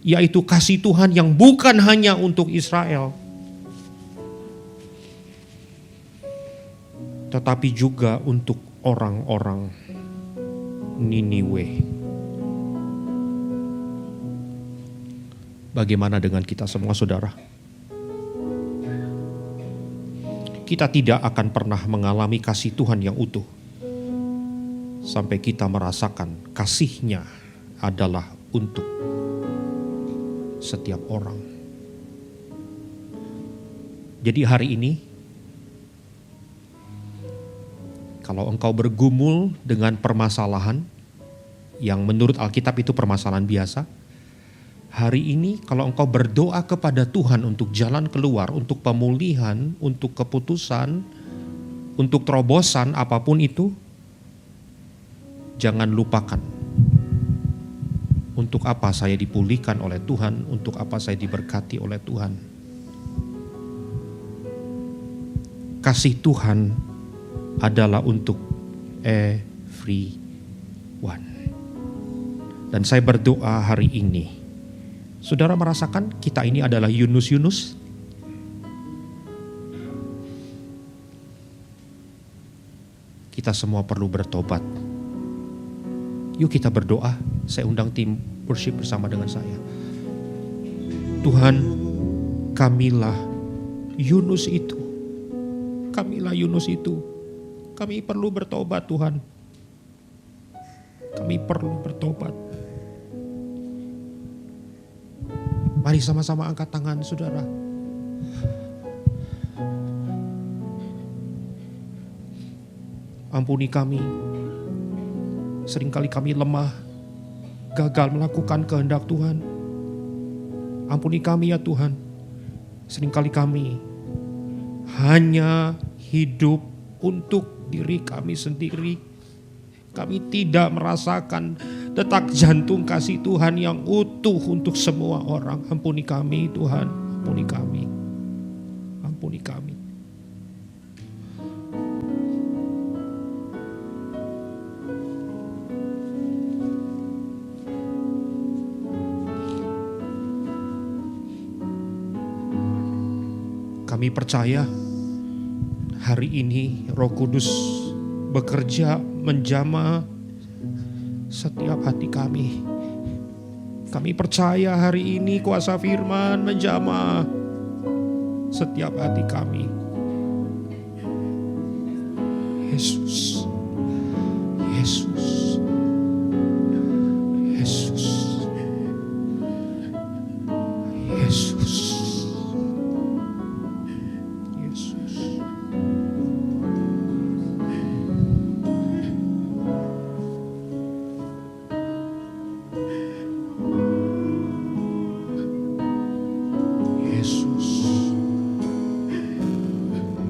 B: yaitu kasih Tuhan yang bukan hanya untuk Israel, tetapi juga untuk orang-orang Niniwe. Bagaimana dengan kita semua, saudara? Kita tidak akan pernah mengalami kasih Tuhan yang utuh sampai kita merasakan kasih-Nya adalah untuk setiap orang. Jadi hari ini, kalau engkau bergumul dengan permasalahan yang menurut Alkitab itu permasalahan biasa, hari ini kalau engkau berdoa kepada Tuhan untuk jalan keluar, untuk pemulihan, untuk keputusan, untuk terobosan apapun itu, jangan lupakan untuk apa saya dipulihkan oleh Tuhan, untuk apa saya diberkati oleh Tuhan. kasih Tuhan adalah untuk everyone. Dan saya berdoa hari ini, saudara merasakan kita ini adalah Yunus-Yunus? Kita semua perlu bertobat. Yuk kita berdoa. Saya undang tim worship bersama dengan saya. Tuhan, kamilah Yunus itu. Kamilah Yunus itu. Kami perlu bertobat, Tuhan. Kami perlu bertobat. Mari sama-sama angkat tangan, saudara. Ampuni kami. Seringkali kami lemah, gagal melakukan kehendak Tuhan. Ampuni kami ya Tuhan. Seringkali kami hanya hidup untuk diri kami sendiri. Kami tidak merasakan detak jantung kasih Tuhan yang utuh untuk semua orang. Ampuni kami Tuhan, ampuni kami. Ampuni kami. Kami percaya hari ini Roh Kudus bekerja menjamah setiap hati kami. Kami percaya hari ini kuasa firman menjamah setiap hati kami. Yesus, Yesus, Yesus, Yesus.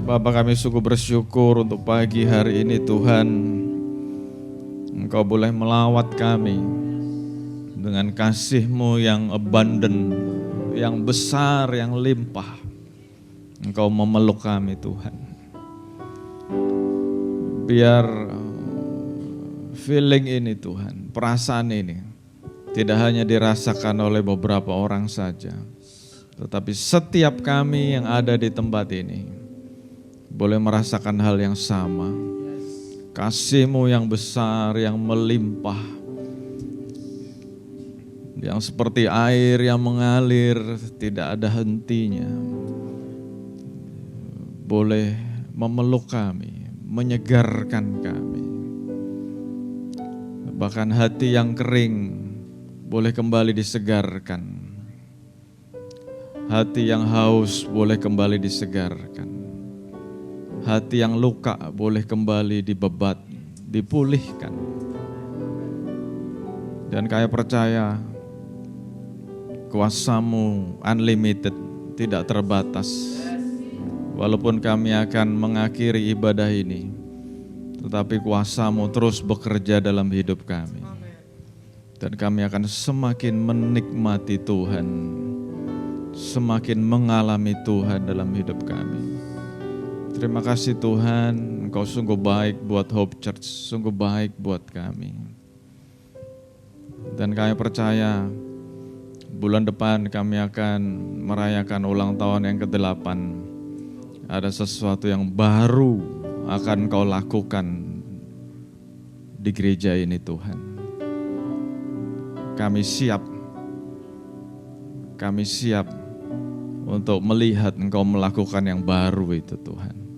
C: Bapa, kami sungguh bersyukur untuk pagi hari ini Tuhan. Engkau boleh melawat kami dengan kasih-Mu yang abundant, yang besar, yang limpah. Engkau memeluk kami Tuhan. Biar feeling ini Tuhan, perasaan ini tidak hanya dirasakan oleh beberapa orang saja, tetapi setiap kami yang ada di tempat ini boleh merasakan hal yang sama. Kasih-Mu yang besar, yang melimpah, yang seperti air yang mengalir tidak ada hentinya, boleh memeluk kami, menyegarkan kami. Bahkan hati yang kering boleh kembali disegarkan. Hati yang haus boleh kembali disegarkan. Hati yang luka boleh kembali dibebat, dipulihkan. Dan kami percaya kuasa-Mu unlimited, tidak terbatas. Walaupun kami akan mengakhiri ibadah ini, tetapi kuasa-Mu terus bekerja dalam hidup kami. Dan kami akan semakin menikmati Tuhan, semakin mengalami Tuhan dalam hidup kami. Terima kasih Tuhan, Engkau sungguh baik buat Hope Church, sungguh baik buat kami. Dan kami percaya bulan depan kami akan merayakan ulang tahun yang ke-8. Ada sesuatu yang baru akan Engkau lakukan di gereja ini Tuhan. Kami siap untuk melihat Engkau melakukan yang baru itu Tuhan.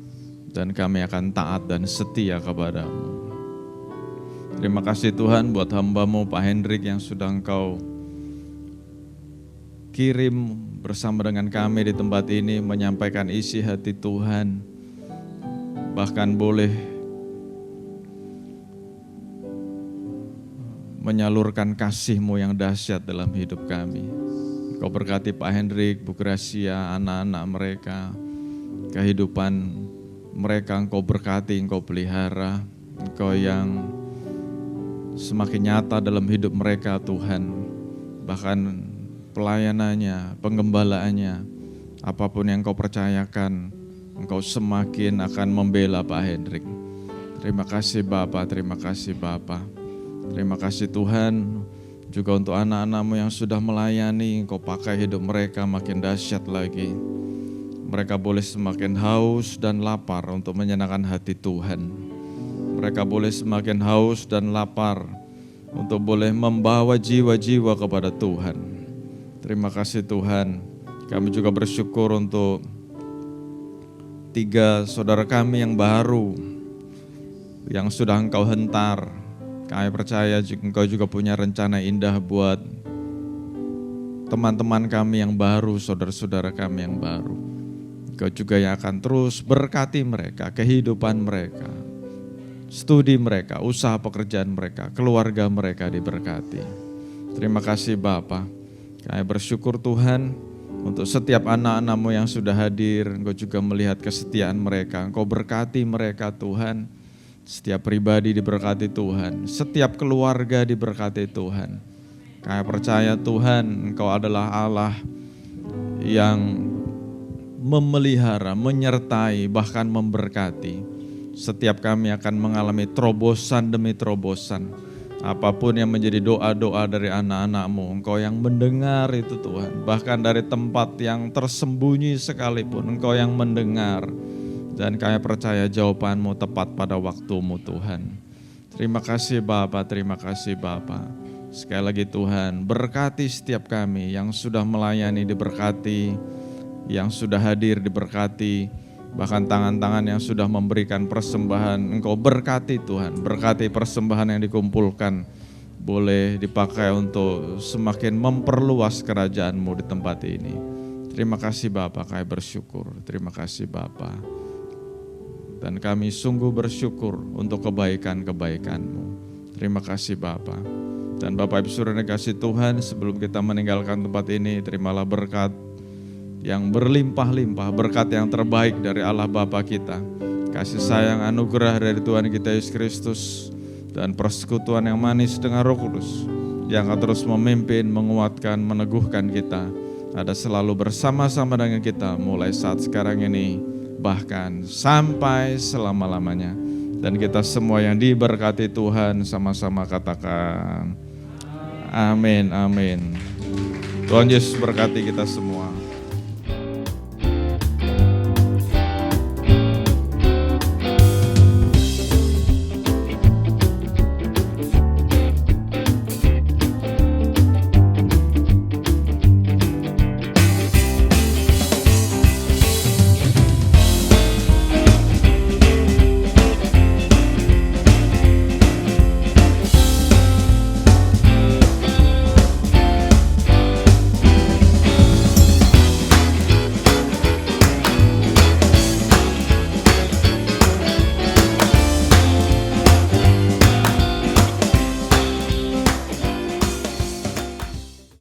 C: Dan kami akan taat dan setia kepada-Mu. Terima kasih Tuhan buat hamba-Mu Pak Hendrik yang sudah Engkau kirim bersama dengan kami di tempat ini menyampaikan isi hati Tuhan. Bahkan boleh menyalurkan kasih-Mu yang dahsyat dalam hidup kami. Engkau berkati Pak Hendrik, Bu Gracia, anak-anak mereka, kehidupan mereka Engkau berkati, Engkau pelihara, Engkau yang semakin nyata dalam hidup mereka Tuhan. Bahkan pelayanannya, penggembalaannya, apapun yang Engkau percayakan, Engkau semakin akan membela Pak Hendrik. Terima kasih Bapa, terima kasih Bapa. Terima kasih Tuhan juga untuk anak-anak-Mu yang sudah melayani. Engkau pakai hidup mereka makin dahsyat lagi. Mereka boleh semakin haus dan lapar untuk menyenangkan hati Tuhan. Mereka boleh semakin haus dan lapar untuk boleh membawa jiwa-jiwa kepada Tuhan. Terima kasih Tuhan. Kami juga bersyukur untuk 3 saudara kami yang baru, yang sudah Engkau hentar. Kami percaya Engkau juga punya rencana indah buat teman-teman kami yang baru, saudara-saudara kami yang baru. Engkau juga yang akan terus berkati mereka, kehidupan mereka, studi mereka, usaha pekerjaan mereka, keluarga mereka diberkati. Terima kasih Bapa. Kami bersyukur Tuhan untuk setiap anak-anak-Mu yang sudah hadir. Engkau juga melihat kesetiaan mereka. Engkau berkati mereka Tuhan. Setiap pribadi diberkati Tuhan. Setiap keluarga diberkati Tuhan. Kami percaya Tuhan Engkau adalah Allah yang memelihara, menyertai, bahkan memberkati. Setiap kami akan mengalami terobosan demi terobosan. Apapun yang menjadi doa-doa dari anak-anak-Mu, Engkau yang mendengar itu Tuhan. Bahkan dari tempat yang tersembunyi sekalipun, Engkau yang mendengar. Dan kami percaya jawaban-Mu tepat pada waktu-Mu Tuhan. Terima kasih Bapa, terima kasih Bapa. Sekali lagi Tuhan, berkati setiap kami yang sudah melayani diberkati, yang sudah hadir diberkati. Bahkan tangan-tangan yang sudah memberikan persembahan, Engkau berkati Tuhan. Berkati persembahan yang dikumpulkan, boleh dipakai untuk semakin memperluas kerajaan-Mu di tempat ini. Terima kasih Bapa, kami bersyukur. Terima kasih Bapa. Dan kami sungguh bersyukur untuk kebaikan-kebaikan-Mu. Terima kasih Bapa. Dan Bapak Ibu Saudara kasih Tuhan, sebelum kita meninggalkan tempat ini, terimalah berkat yang berlimpah-limpah, berkat yang terbaik dari Allah Bapa kita, kasih sayang anugerah dari Tuhan kita Yesus Kristus, dan persekutuan yang manis dengan Roh Kudus yang akan terus memimpin, menguatkan, meneguhkan kita, ada selalu bersama-sama dengan kita mulai saat sekarang ini, bahkan sampai selama-lamanya. Dan kita semua yang diberkati Tuhan sama-sama katakan amin, amin. Tuhan Yesus berkati kita semua.